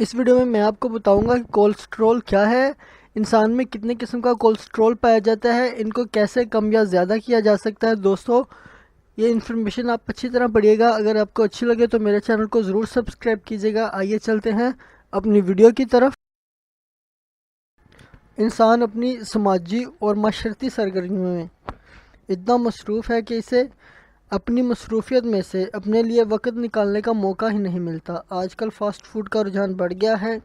اس video میں آپ کو بتاؤں گا کہ کولیسٹرول کیا ہے، انسان میں کتنے قسم کا کولیسٹرول پایا جاتا ہے، ان کو کیسے کم یا زیادہ کیا جا سکتا ہے۔ دوستو، یہ انفارمیشن آپ اچھی طرح پڑھیے گا۔ اگر آپ کو اچھی لگے تو میرے چینل کو ضرور سبسکرائب کیجیے گا۔ آئیے چلتے ہیں اپنی ویڈیو کی طرف۔ انسان اپنی سماجی اور معاشرتی سرگرمیوں میں اتنا مصروف ہے کہ اسے اپنی مصروفیت میں سے اپنے لیے وقت نکالنے کا موقع ہی نہیں ملتا۔ آج کل فاسٹ فوڈ کا رجحان بڑھ گیا ہے۔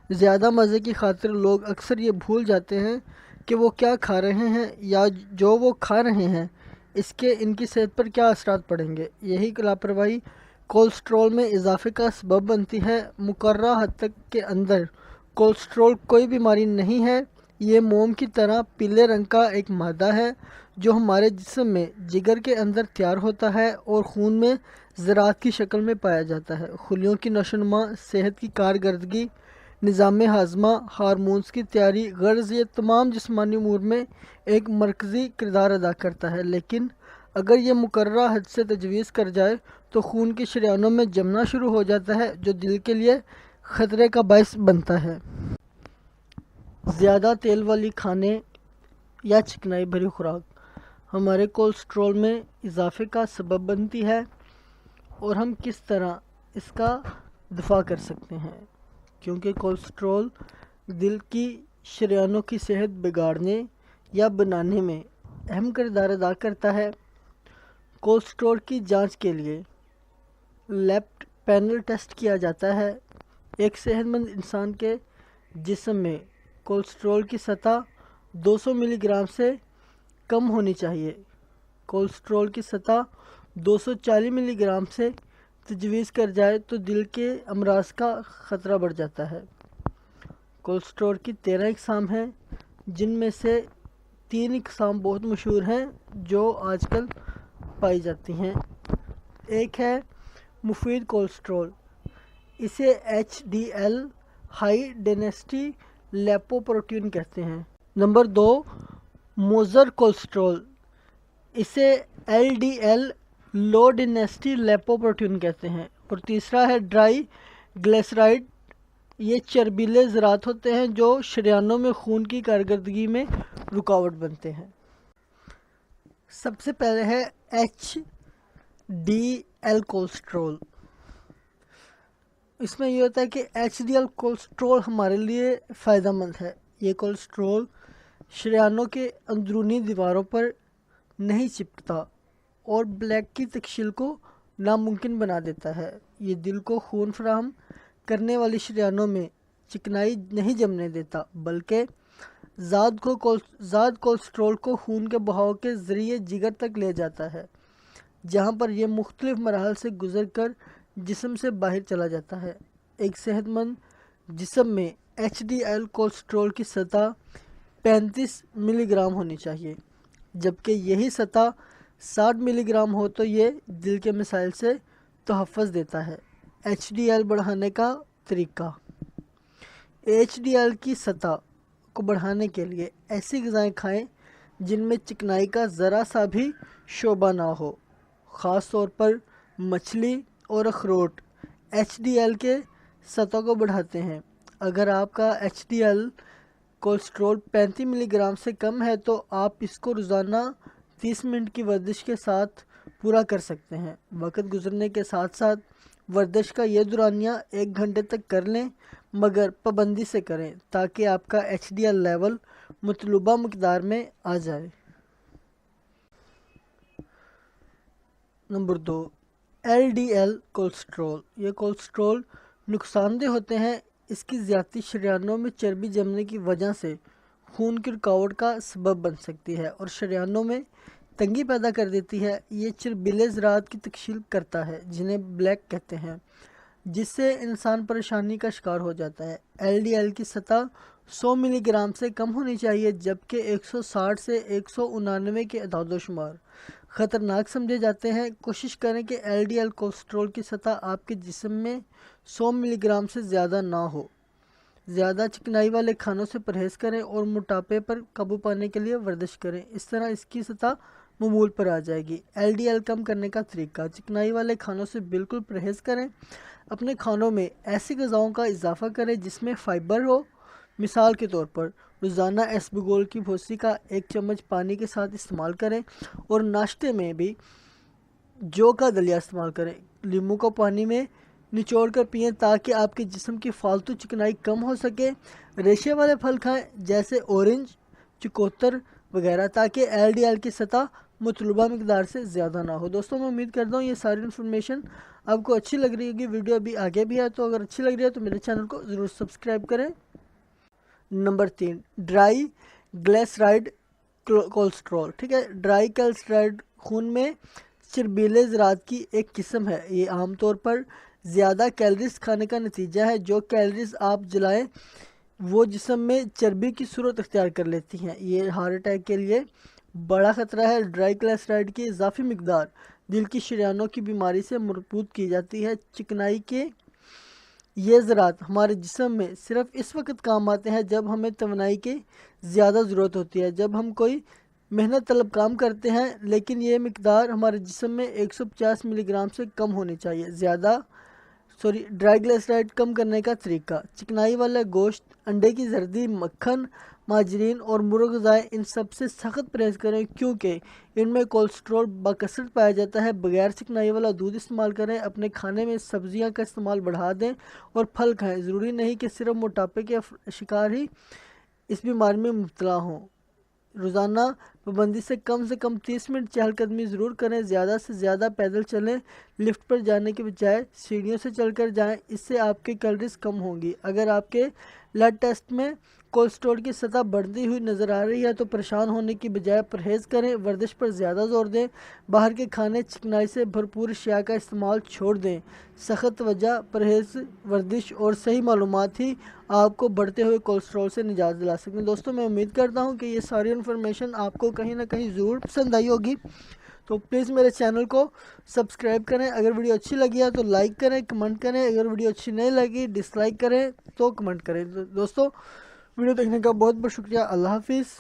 زیادہ مزے کی خاطر لوگ اکثر یہ بھول جاتے ہیں کہ وہ کیا کھا رہے ہیں یا جو وہ کھا رہے ہیں اس کے ان کی صحت پر کیا اثرات پڑیں گے۔ یہی لاپرواہی کولیسٹرول میں اضافے کا سبب بنتی ہے۔ مقررہ حد تک کے اندر کولیسٹرول کوئی بیماری نہیں ہے۔ یہ موم کی طرح پیلے رنگ کا ایک مادہ ہے جو ہمارے جسم میں جگر کے اندر تیار ہوتا ہے اور خون میں ذرات کی شکل میں پایا جاتا ہے۔ خلیوں کی نشو و نما، صحت کی کارکردگی، نظام ہاضمہ، ہارمونز کی تیاری، غرض یہ تمام جسمانی امور میں ایک مرکزی کردار ادا کرتا ہے۔ لیکن اگر یہ مقررہ حد سے تجاوز کر جائے تو خون کی شریانوں میں جمنا شروع ہو جاتا ہے جو دل کے لیے خطرے کا باعث بنتا ہے۔ زیادہ تیل والی کھانے یا چکنائی بھری خوراک ہمارے کولیسٹرول میں اضافے کا سبب بنتی ہے، اور ہم کس طرح اس کا دفاع کر سکتے ہیں، کیونکہ کولیسٹرول دل کی شریانوں کی صحت بگاڑنے یا بنانے میں اہم کردار ادا کرتا ہے۔ کولیسٹرول کی جانچ کے لیے لیپٹ پینل ٹیسٹ کیا جاتا ہے۔ ایک صحت مند انسان کے جسم میں کولیسٹرول کی سطح 200 ملی گرام سے کم ہونی چاہیے۔ کولیسٹرول کی سطح 240 ملی گرام سے تجاوز کر جائے تو دل کے امراض کا خطرہ بڑھ جاتا ہے۔ کولیسٹرول کی 13 اقسام ہیں، جن میں سے 3 اقسام بہت مشہور ہیں جو آج کل پائی جاتی ہیں۔ ایک ہے مفید کولیسٹرول، اسے H D L high density lipoprotein کہتے ہیں۔ نمبر 2 مضر کولیسٹرول، اسے L D L low density lipoprotein کہتے ہیں۔ اور تیسرا ہے ڈرائی گلیسرائڈ، یہ چربیلے ذرات ہوتے ہیں جو شریانوں میں خون کی کارکردگی میں رکاوٹ بنتے ہیں۔ سب سے پہلے ہے ایچ ڈی ایل کولیسٹرول۔ اس میں یہ ہوتا ہے کہ ایچ ڈی ایل کولیسٹرول ہمارے لیے فائدہ مند ہے۔ یہ کولیسٹرول شریانوں کے اندرونی دیواروں پر نہیں چپکتا اور بلیک کی تکشیل کو ناممکن بنا دیتا ہے۔ یہ دل کو خون فراہم کرنے والی شریانوں میں چکنائی نہیں جمنے دیتا، بلکہ زاد کولیسٹرول کو خون کے بہاؤ کے ذریعے جگر تک لے جاتا ہے، جہاں پر یہ مختلف مراحل سے گزر کر جسم سے باہر چلا جاتا ہے۔ ایک صحت مند جسم میں ایچ ڈی ایل کولیسٹرول کی سطح 35 ملی گرام ہونی چاہیے، جبکہ یہی سطح 60 ملی گرام ہو تو یہ دل کے مسائل سے تحفظ دیتا ہے۔ ایچ ڈی ایل بڑھانے کا طریقہ۔ ایچ ڈی ایل کی سطح کو بڑھانے کے لیے ایسی غذائیں کھائیں جن میں چکنائی کا ذرا سا بھی شعبہ نہ ہو، خاص طور پر مچھلی اور اخروٹ ایچ ڈی ایل کے سطح کو بڑھاتے ہیں۔ اگر آپ کا ایچ ڈی ایل کولیسٹرول 35 ملی گرام سے کم ہے تو آپ اس کو روزانہ 30 منٹ کی ورزش کے ساتھ پورا کر سکتے ہیں۔ وقت گزرنے کے ساتھ ساتھ ورزش کا یہ دورانیہ 1 گھنٹے تک کر لیں، مگر پابندی سے کریں تاکہ آپ کا ایچ ڈی ایل لیول مطلوبہ مقدار میں آ جائے۔ Number 2 L D L cholesterol. یہ کولیسٹرول نقصان دہ ہوتے ہیں۔ اس کی زیادتی شریانوں میں چربی جمنے کی وجہ سے خون کی رکاوٹ کا سبب بن سکتی ہے اور شریانوں میں تنگی پیدا کر دیتی ہے۔ یہ چربیلے ذرات کی تکشیل کرتا ہے جنہیں بلیک کہتے ہیں، جس سے انسان پریشانی کا شکار ہو جاتا ہے۔ ایل ڈی ایل کی سطح 100 ملی گرام سے کم ہونی چاہیے، جبکہ 160 سے 199 کے اعداد و شمار خطرناک سمجھے جاتے ہیں۔ کوشش کریں کہ ایل ڈی ایل کولیسٹرول کی سطح آپ کے جسم میں 100 ملی گرام سے زیادہ نہ ہو۔ زیادہ چکنائی والے کھانوں سے پرہیز کریں اور موٹاپے پر قابو پانے کے لیے ورزش کریں، اس طرح اس کی سطح معمول پر آ جائے گی۔ ایل ڈی ایل کم کرنے کا طریقہ۔ چکنائی والے کھانوں سے بالکل پرہیز کریں۔ اپنے کھانوں میں ایسی غذاؤں کا اضافہ کریں جس میں فائبر ہو۔ مثال کے طور پر روزانہ اسبگول کی بھوسی کا 1 چمچ پانی کے ساتھ استعمال کریں، اور ناشتے میں بھی جو کا دلیا استعمال کریں۔ لیموں کو پانی میں نچوڑ کر پئیں تاکہ آپ کے جسم کی فالتو چکنائی کم ہو سکے۔ ریشے والے پھل کھائیں جیسے اورنج، چکوتر وغیرہ، تاکہ LDL کی سطح مطلوبہ مقدار سے زیادہ نہ ہو۔ دوستوں میں امید کرتا ہوں یہ ساری انفارمیشن آپ کو اچھی لگ رہی ہوگی۔ ویڈیو ابھی آگے بھی ہے، تو اگر اچھی لگ رہی ہے تو میرے چینل کو ضرور سبسکرائب کریں۔ نمبر 3، ڈرائی گلیسرائڈ کولیسٹرول۔ ٹھیک ہے، ڈرائی گلیسرائڈ خون میں چربیلے ذرات کی ایک قسم ہے۔ یہ عام طور پر زیادہ کیلریز کھانے کا نتیجہ ہے۔ جو کیلریز آپ جلائیں وہ جسم میں چربی کی صورت اختیار کر لیتی ہیں۔ یہ ہارٹ اٹیک کے لیے بڑا خطرہ ہے۔ ڈرائی گلیسرائڈ کی اضافی مقدار دل کی شریانوں کی بیماری سے مربوط کی جاتی ہے۔ چکنائی کے یہ ذرات ہمارے جسم میں صرف اس وقت کام آتے ہیں جب ہمیں توانائی کی زیادہ ضرورت ہوتی ہے، جب ہم کوئی محنت طلب کام کرتے ہیں، لیکن یہ مقدار ہمارے جسم میں 150 ملی گرام سے کم ہونی چاہیے۔ ڈرائی گلیسرائڈ کم کرنے کا طریقہ: چکنائی والا گوشت، انڈے کی زردی، مکھن، مارجرین اور مرغ غذائیں، ان سب سے سخت پرہیز کریں کیونکہ ان میں کولیسٹرول بکثرت پایا جاتا ہے۔ بغیر چکنائی والا دودھ استعمال کریں۔ اپنے کھانے میں سبزیاں کا استعمال بڑھا دیں اور پھل کھائیں۔ ضروری نہیں کہ صرف موٹاپے کے شکار ہی اس بیماری میں مبتلا ہوں۔ روزانہ پابندی سے کم 30 منٹ چہل قدمی ضرور کریں۔ زیادہ سے زیادہ پیدل چلیں، لفٹ پر جانے کے بجائے سیڑھیوں سے چل کر جائیں، اس سے آپ کی کیلریز کم ہوں گی۔ اگر آپ کے بلڈ ٹیسٹ میں کولیسٹرول کی سطح بڑھتی ہوئی نظر آ رہی ہے تو پریشان ہونے کی بجائے پرہیز کریں۔ ورزش پر زیادہ زور دیں، باہر کے کھانے، چکنائی سے بھرپور اشیاء کا استعمال چھوڑ دیں۔ سخت توجہ، پرہیز، ورزش اور صحیح معلومات ہی آپ کو بڑھتے ہوئے کولیسٹرول سے نجات دلا سکتے ہیں۔ دوستوں میں امید کرتا ہوں کہ یہ ساری انفارمیشن آپ کو کہیں نہ کہیں ضرور پسند آئی ہوگی، تو پلیز میرے چینل کو سبسکرائب کریں۔ اگر ویڈیو اچھی لگی ہے تو لائک کریں، کمنٹ کریں۔ اگر ویڈیو اچھی نہیں لگی، ڈس لائک کریں تو کمنٹ کریں۔ دوستوں، ویڈیو دیکھنے کا بہت بہت شکریہ۔ اللہ حافظ۔